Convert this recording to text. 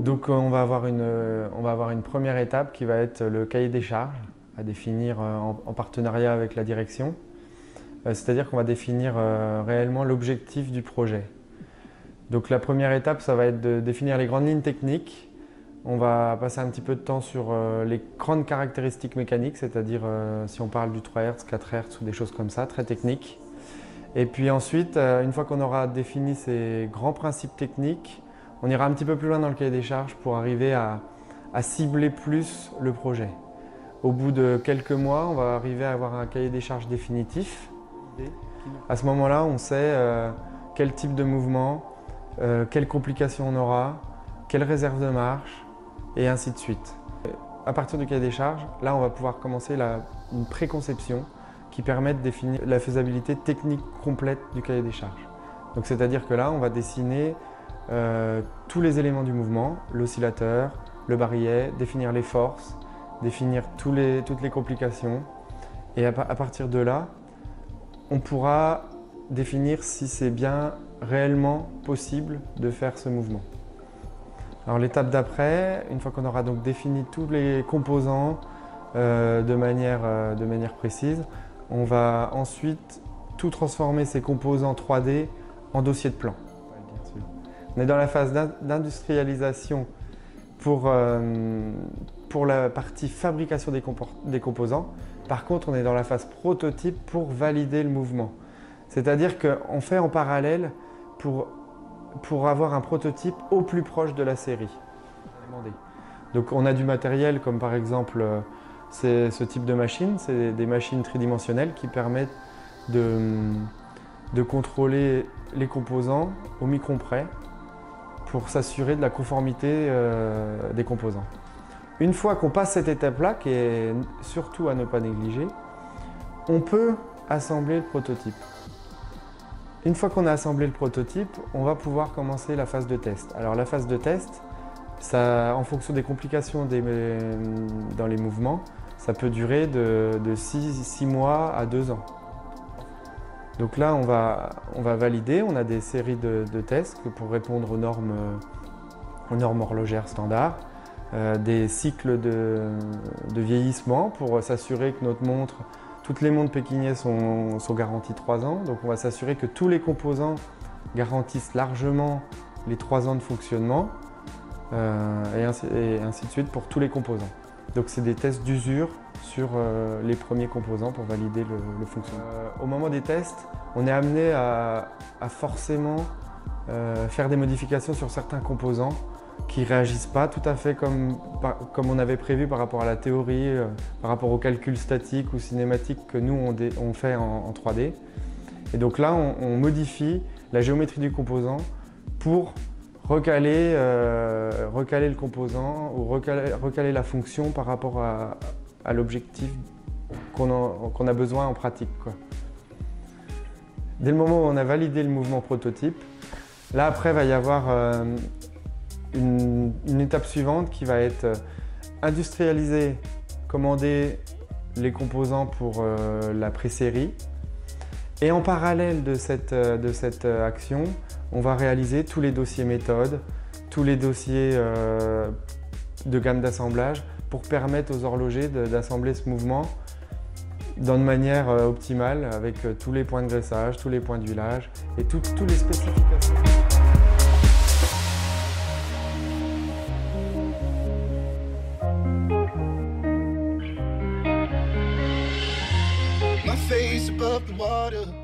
Donc on va avoir une première étape qui va être le cahier des charges à définir en partenariat avec la direction. C'est-à-dire qu'on va définir réellement l'objectif du projet. Donc la première étape, ça va être de définir les grandes lignes techniques. On va passer un petit peu de temps sur les grandes caractéristiques mécaniques, c'est-à-dire si on parle du 3 Hz, 4 Hz ou des choses comme ça, très techniques. Et puis ensuite, une fois qu'on aura défini ces grands principes techniques, on ira un petit peu plus loin dans le cahier des charges pour arriver à cibler plus le projet. Au bout de quelques mois, on va arriver à avoir un cahier des charges définitif. À ce moment-là, on sait quel type de mouvement, quelles complications on aura, quelle réserve de marche, et ainsi de suite. À partir du cahier des charges, là, on va pouvoir commencer une préconception qui permet de définir la faisabilité technique complète du cahier des charges. Donc, c'est-à-dire que là, on va dessiner tous les éléments du mouvement, l'oscillateur, le barillet, définir les forces, définir toutes les complications. Et à partir de là, on pourra définir si c'est bien réellement possible de faire ce mouvement. Alors l'étape d'après, une fois qu'on aura donc défini tous les composants de manière précise, on va ensuite tout transformer ces composants 3D en dossier de plan. On est dans la phase d'industrialisation pour la partie fabrication des composants. Par contre, on est dans la phase prototype pour valider le mouvement. C'est-à-dire qu'on fait en parallèle pour avoir un prototype au plus proche de la série. Donc on a du matériel comme par exemple ce type de machine, c'est des machines tridimensionnelles qui permettent de contrôler les composants au micron près pour s'assurer de la conformité des composants. Une fois qu'on passe cette étape-là, qui est surtout à ne pas négliger, on peut assembler le prototype. Une fois qu'on a assemblé le prototype, on va pouvoir commencer la phase de test. Alors la phase de test, en fonction des complications dans les mouvements, ça peut durer de 6 mois à 2 ans. Donc là, on va valider, on a des séries de tests pour répondre aux normes horlogères standards, des cycles de vieillissement pour s'assurer que notre montre, toutes les montres pékiniers sont garanties 3 ans. Donc on va s'assurer que tous les composants garantissent largement les 3 ans de fonctionnement et ainsi de suite pour tous les composants. Donc c'est des tests d'usure sur les premiers composants pour valider le fonctionnement. Au moment des tests, on est amené à forcément faire des modifications sur certains composants qui ne réagissent pas tout à fait comme on avait prévu par rapport à la théorie, par rapport aux calculs statiques ou cinématiques que nous on fait en 3D. Et donc là, on modifie la géométrie du composant pour recaler le composant ou recaler la fonction par rapport à l'objectif qu'on a besoin en pratique, quoi. Dès le moment où on a validé le mouvement prototype, là après il va y avoir une étape suivante qui va être industrialiser, commander les composants pour la pré-série. Et en parallèle de cette action, on va réaliser tous les dossiers méthodes, tous les dossiers de gamme d'assemblage pour permettre aux horlogers d'assembler ce mouvement d'une manière optimale avec tous les points de graissage, tous les points d'huilage et toutes les spécifications. My face above the water.